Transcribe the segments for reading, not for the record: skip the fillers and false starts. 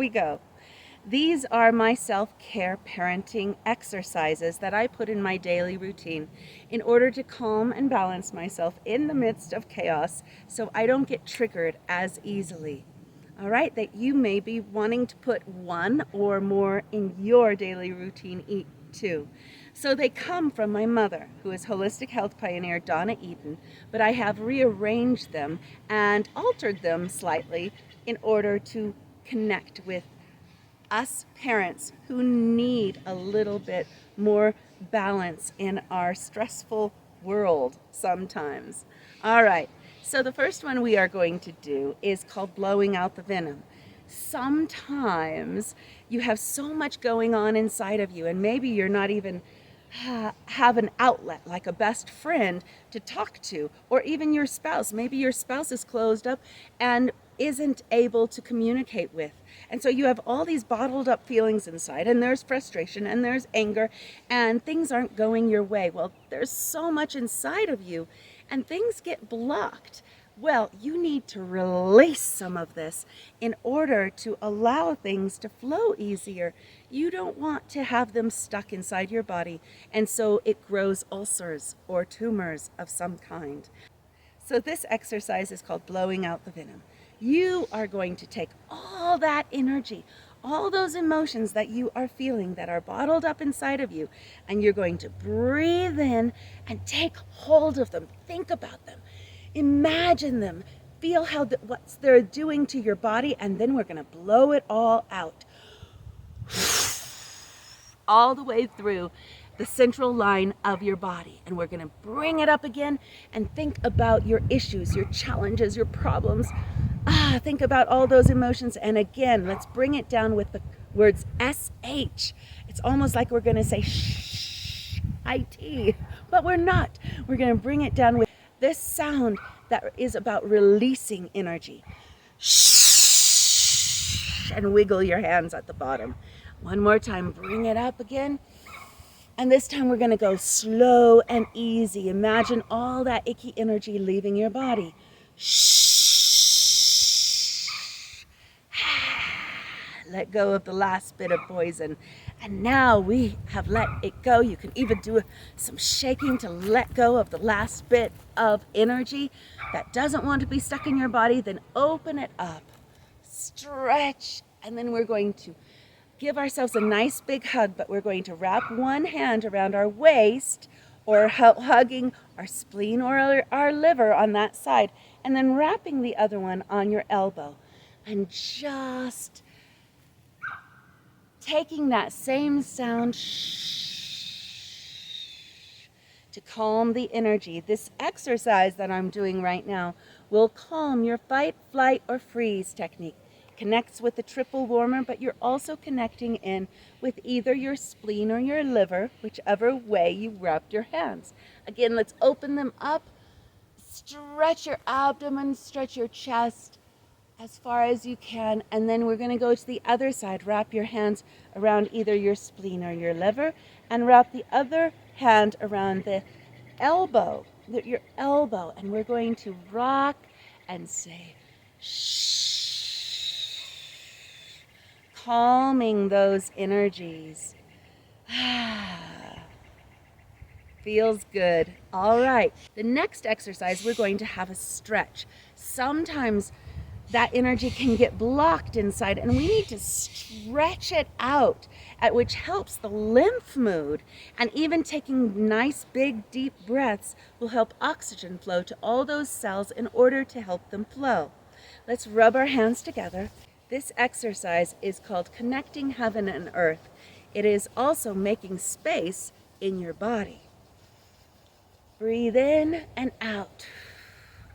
we go. These are my self-care parenting exercises that I put in my daily routine in order to calm and balance myself in the midst of chaos so I don't get triggered as easily. All right, that you may be wanting to put one or more in your daily routine too. So they come from my mother, who is holistic health pioneer Donna Eden, but I have rearranged them and altered them slightly in order to connect with us parents who need a little bit more balance in our stressful world sometimes. All right, so the first one we are going to do is called blowing out the venom. Sometimes you have so much going on inside of you, and maybe you're not even have an outlet like a best friend to talk to, or even your spouse. Maybe your spouse is closed up and isn't able to communicate with. And so you have all these bottled up feelings inside, and there's frustration and there's anger, and things aren't going your way. Well, there's so much inside of you, and things get blocked. Well, you need to release some of this in order to allow things to flow easier. You don't want to have them stuck inside your body, and so it grows ulcers or tumors of some kind. So this exercise is called blowing out the venom. You are going to take all that energy, all those emotions that you are feeling that are bottled up inside of you, and you're going to breathe in and take hold of them. Think about them. Imagine them. Feel what they're doing to your body, and then we're going to blow it all out. All the way through the central line of your body. And we're going to bring it up again and think about your issues, your challenges, your problems. Think about all those emotions. And again, let's bring it down with the words SH. It's almost like we're going to say shh, IT, but we're not. We're going to bring it down with this sound that is about releasing energy. Shh, and wiggle your hands at the bottom. One more time, bring it up again. And this time we're going to go slow and easy. Imagine all that icky energy leaving your body. Shh. Let go of the last bit of poison. And now we have let it go. You can even do some shaking to let go of the last bit of energy that doesn't want to be stuck in your body. Then open it up, stretch, and then we're going to give ourselves a nice big hug, but we're going to wrap one hand around our waist or hugging our spleen or our liver on that side, and then wrapping the other one on your elbow. And just taking that same sound shh, to calm the energy. This exercise that I'm doing right now will calm your fight, flight, or freeze technique. Connects with the triple warmer, but you're also connecting in with either your spleen or your liver, whichever way you wrap your hands. Again, let's open them up. Stretch your abdomen, stretch your chest as far as you can, and then we're going to go to the other side. Wrap your hands around either your spleen or your liver, and wrap the other hand around the elbow, your elbow, and we're going to rock and say shh, calming those energies. Feels good. All right, the next exercise, we're going to have a stretch. Sometimes that energy can get blocked inside, and we need to stretch it out, which helps the lymph move. And even taking nice, big, deep breaths will help oxygen flow to all those cells in order to help them flow. Let's rub our hands together. This exercise is called Connecting Heaven and Earth. It is also making space in your body. Breathe in and out.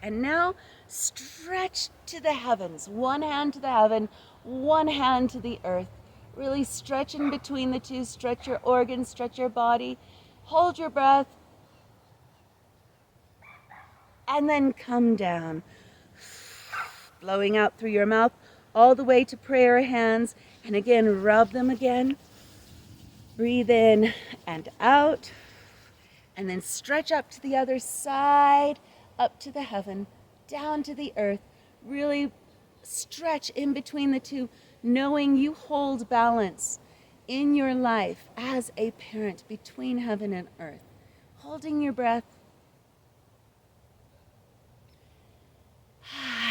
And now stretch to the heavens. One hand to the heaven, one hand to the earth. Really stretch in between the two. Stretch your organs, stretch your body. Hold your breath. And then come down. Blowing out through your mouth all the way to prayer hands. And again, rub them again. Breathe in and out. And then stretch up to the other side, up to the heaven, down to the earth. Really stretch in between the two knowing you hold balance in your life as a parent between heaven and earth, holding your breath,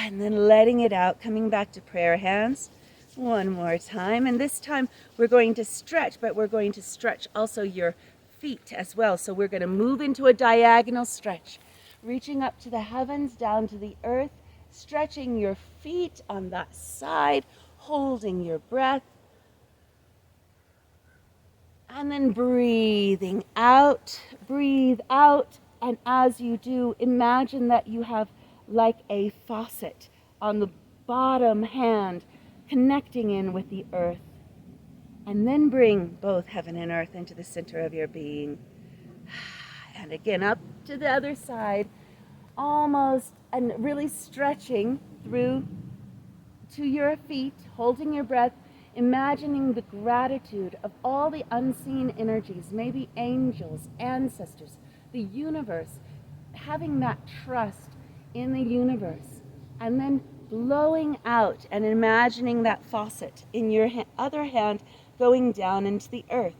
and then letting it out, coming back to prayer hands one more time. And this time we're going to stretch, but we're going to stretch also your feet as well. So we're going to move into a diagonal stretch, reaching up to the heavens, down to the earth, stretching your feet on that side, holding your breath, and then breathing out, breathe out. And as you do, imagine that you have like a faucet on the bottom hand, connecting in with the earth. And then bring both heaven and earth into the center of your being. And again, up to the other side, almost, and really stretching through to your feet, holding your breath, imagining the gratitude of all the unseen energies, maybe angels, ancestors, the universe, having that trust in the universe, and then blowing out and imagining that faucet in your other hand going down into the earth,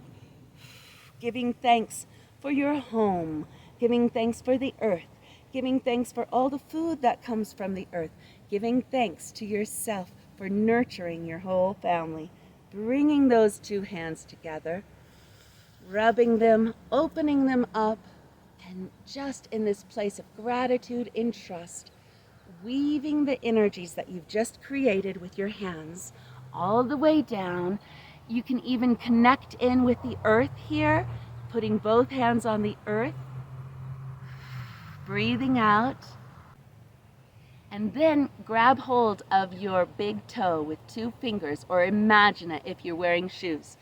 giving thanks for your home, giving thanks for the earth, giving thanks for all the food that comes from the earth, giving thanks to yourself for nurturing your whole family, bringing those two hands together, rubbing them, opening them up, and just in this place of gratitude and trust, weaving the energies that you've just created with your hands all the way down. You can even connect in with the earth here, putting both hands on the earth, breathing out, and then grab hold of your big toe with two fingers, or imagine it if you're wearing shoes.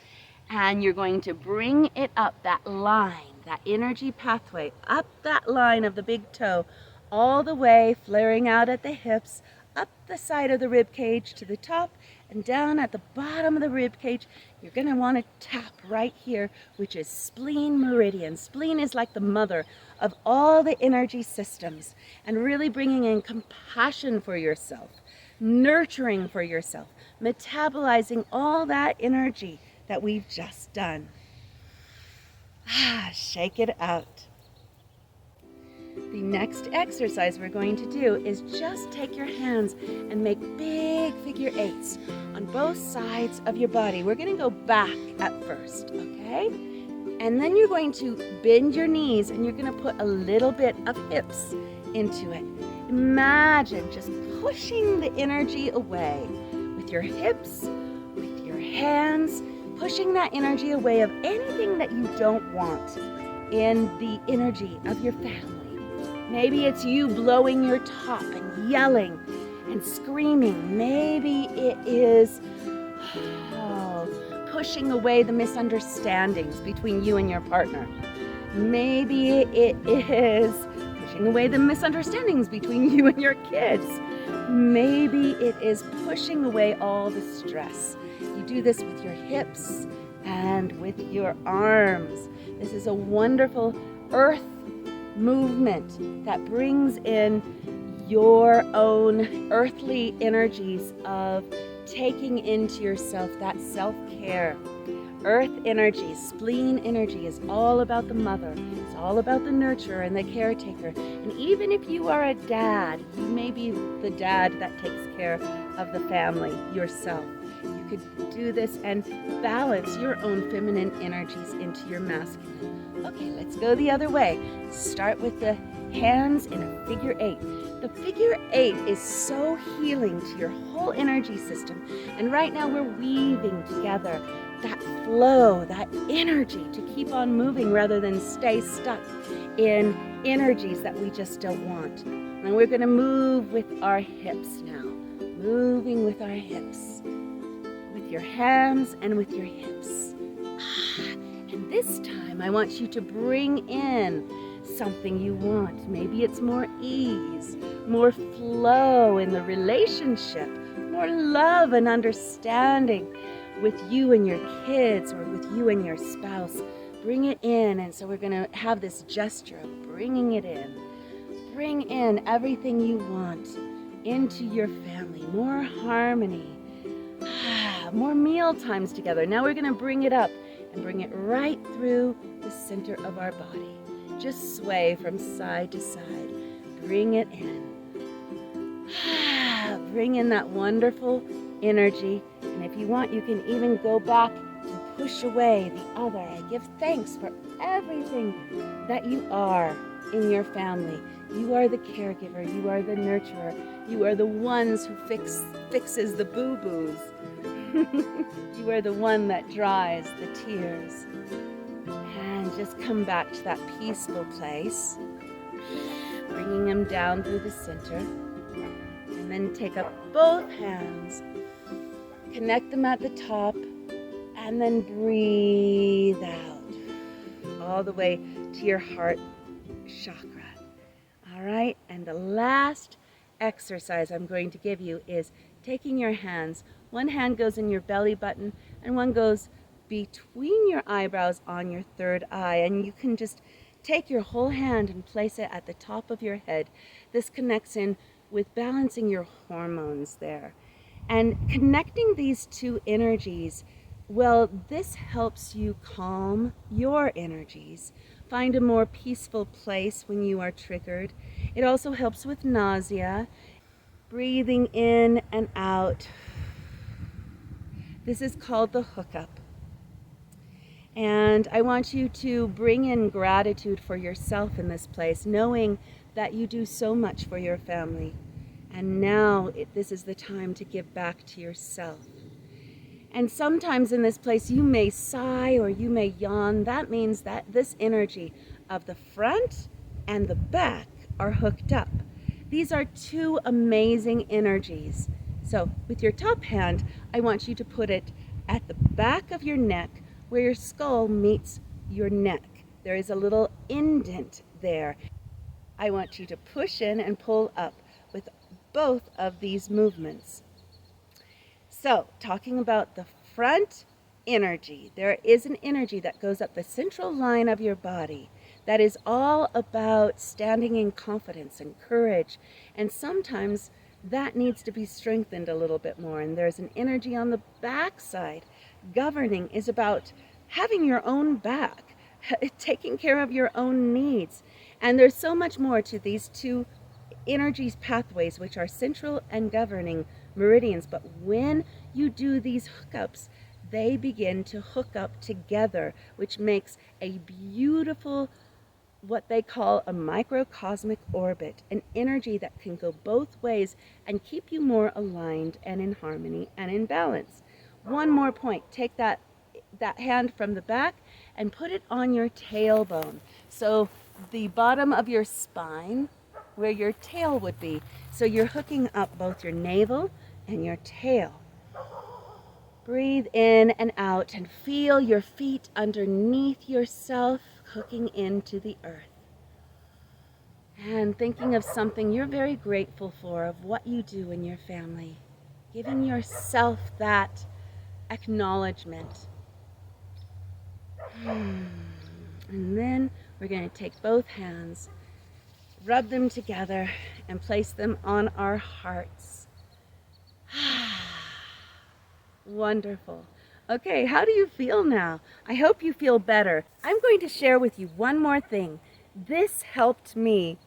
And you're going to bring it up that line, that energy pathway, up that line of the big toe, all the way, flaring out at the hips, up the side of the rib cage to the top, and down at the bottom of the rib cage. You're going to want to tap right here, which is spleen meridian. Spleen is like the mother of all the energy systems, and really bringing in compassion for yourself, nurturing for yourself, metabolizing all that energy that we've just done. Shake it out. The next exercise we're going to do is just take your hands and make big figure eights on both sides of your body. We're going to go back at first, okay? And then you're going to bend your knees and you're going to put a little bit of hips into it. Imagine just pushing the energy away with your hips, with your hands, pushing that energy away of anything that you don't want in the energy of your family. Maybe it's you blowing your top and yelling and screaming. Maybe it is pushing away the misunderstandings between you and your partner. Maybe it is pushing away the misunderstandings between you and your kids. Maybe it is pushing away all the stress. You do this with your hips and with your arms. This is a wonderful earth movement that brings in your own earthly energies of taking into yourself that self-care. Earth energy, spleen energy is all about the mother. It's all about the nurturer and the caretaker. And even if you are a dad, you may be the dad that takes care of the family yourself. You could do this and balance your own feminine energies into your masculine. Okay, let's go the other way. Start with the hands in a figure eight. The figure eight is so healing to your whole energy system. And right now we're weaving together that flow, that energy to keep on moving rather than stay stuck in energies that we just don't want. And we're going to move with our hips now. Moving with our hips. With your hands and with your hips. And this time I want you to bring in something you want. Maybe it's more ease, more flow in the relationship, more love and understanding with you and your kids or with you and your spouse. Bring it in. And so we're going to have this gesture of bringing it in. Bring in everything you want into your family. More harmony. More meal times together. Now we're going to bring it up and bring it right through the center of our body. Just sway from side to side. Bring it in. Bring in that wonderful energy. And if you want, you can even go back and push away the other. I give thanks for everything that you are in your family. You are the caregiver. You are the nurturer. You are the ones who fixes the boo-boos. You are the one that dries the tears. And just come back to that peaceful place, bringing them down through the center. And then take up both hands, connect them at the top, and then breathe out all the way to your heart chakra. All right, and the last exercise I'm going to give you is taking your hands. One hand goes in your belly button and one goes between your eyebrows on your third eye, and you can just take your whole hand and place it at the top of your head. This connects in with balancing your hormones there. And connecting these two energies, well, this helps you calm your energies, find a more peaceful place when you are triggered. It also helps with nausea, breathing in and out. This is called the hookup. And I want you to bring in gratitude for yourself in this place, knowing that you do so much for your family. And now this is the time to give back to yourself. And sometimes in this place you may sigh or you may yawn. That means that this energy of the front and the back are hooked up. These are two amazing energies. So with your top hand, I want you to put it at the back of your neck where your skull meets your neck. There is a little indent there. I want you to push in and pull up with both of these movements. So, talking about the front energy, there is an energy that goes up the central line of your body that is all about standing in confidence and courage. And sometimes that needs to be strengthened a little bit more. And there's an energy on the back side. Governing is about having your own back, taking care of your own needs. And there's so much more to these two energies pathways, which are central and governing meridians. But when you do these hookups, they begin to hook up together, which makes a beautiful, what they call a microcosmic orbit, an energy that can go both ways and keep you more aligned and in harmony and in balance. One more point, take that hand from the back and put it on your tailbone. So the bottom of your spine, where your tail would be. So you're hooking up both your navel and your tail. Breathe in and out and feel your feet underneath yourself hooking into the earth. And thinking of something you're very grateful for, of what you do in your family. Giving yourself that acknowledgement. And then we're going to take both hands, rub them together, and place them on our hearts. Wonderful. Okay, how do you feel now? I hope you feel better. I'm going to share with you one more thing. This helped me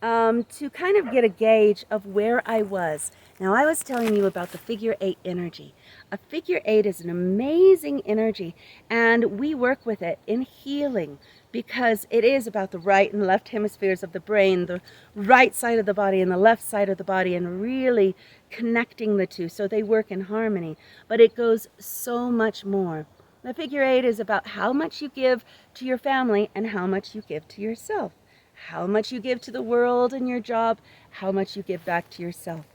to kind of get a gauge of where I was. Now, I was telling you about the figure 8 energy. A figure 8 is an amazing energy, and we work with it in healing because it is about the right and left hemispheres of the brain, the right side of the body and the left side of the body, and really connecting the two so they work in harmony. But it goes so much more. The figure 8 is about how much you give to your family and how much you give to yourself. How much you give to the world and your job, how much you give back to yourself.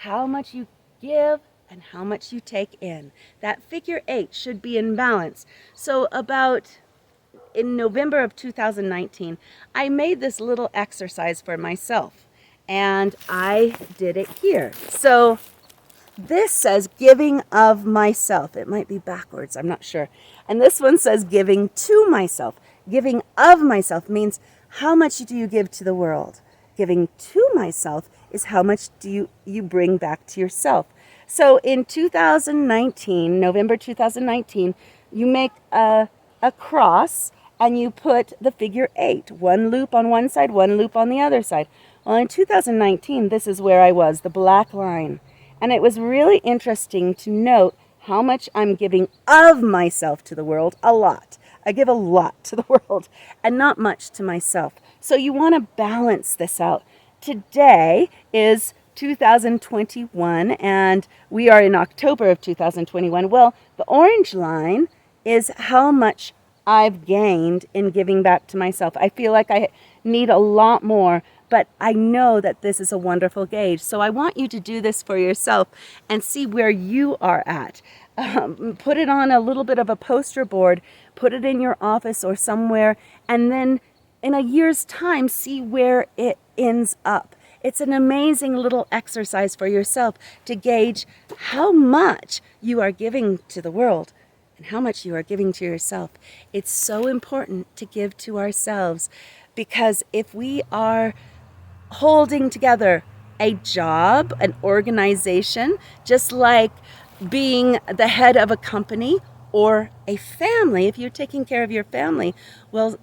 How much you give and how much you take in. That figure 8 should be in balance. So in November of 2019, I made this little exercise for myself, and I did it here. So this says giving of myself. It might be backwards, I'm not sure. And this one says giving to myself. Giving of myself means how much do you give to the world? Giving to myself is how much do you bring back to yourself. So in 2019, November 2019, you make a cross and you put the figure 8, one loop on one side, one loop on the other side. Well, in 2019, this is where I was, the black line. And it was really interesting to note how much I'm giving of myself to the world. A lot. I give a lot to the world and not much to myself. So you want to balance this out. Today is 2021 and we are in October of 2021. Well, the orange line is how much I've gained in giving back to myself. I feel like I need a lot more, but I know that this is a wonderful gauge. So I want you to do this for yourself and see where you are at. Put it on a little bit of a poster board, put it in your office or somewhere, and then in a year's time, see where it ends up. It's an amazing little exercise for yourself to gauge how much you are giving to the world and how much you are giving to yourself. It's so important to give to ourselves because if we are holding together a job, an organization, just like being the head of a company or a family, if you're taking care of your family, well,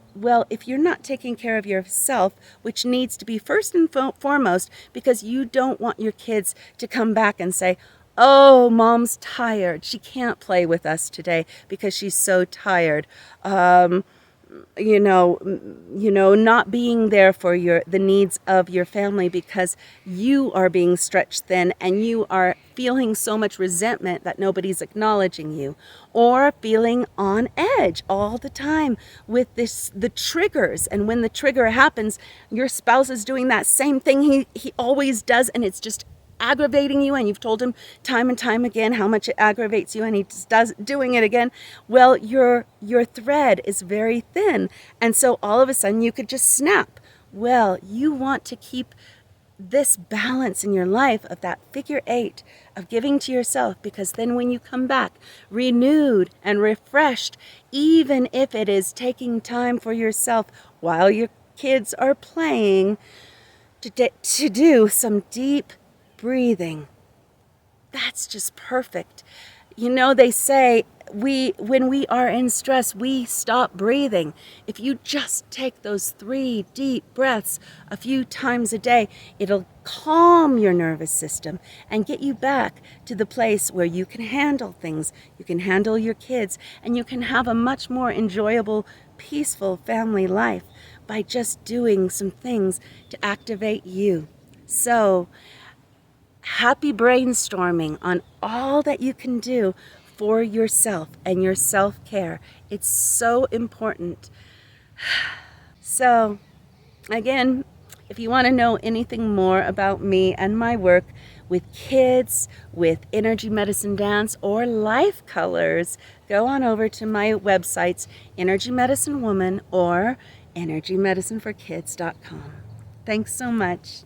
if you're not taking care of yourself, which needs to be first and foremost, because you don't want your kids to come back and say, oh, mom's tired. She can't play with us today because she's so tired. Not being there for the needs of your family because you are being stretched thin and you are feeling so much resentment that nobody's acknowledging you, or feeling on edge all the time with the triggers. And when the trigger happens, your spouse is doing that same thing he always does, and it's just aggravating you, and you've told him time and time again how much it aggravates you, and he just doing it again. Well, your thread is very thin, and so all of a sudden you could just snap. Well, you want to keep this balance in your life of that figure 8 of giving to yourself, because then when you come back renewed and refreshed, even if it is taking time for yourself while your kids are playing, to do some deep breathing. That's just perfect. They say when we are in stress, we stop breathing. If you just take those 3 deep breaths a few times a day, it'll calm your nervous system and get you back to the place where you can handle things, you can handle your kids, and you can have a much more enjoyable, peaceful family life by just doing some things to activate you. So, happy brainstorming on all that you can do for yourself and your self-care. It's so important. So, again, if you want to know anything more about me and my work with kids, with energy medicine dance, or life colors, go on over to my websites, Energy Medicine Woman or EnergyMedicineForKids.com. Thanks so much.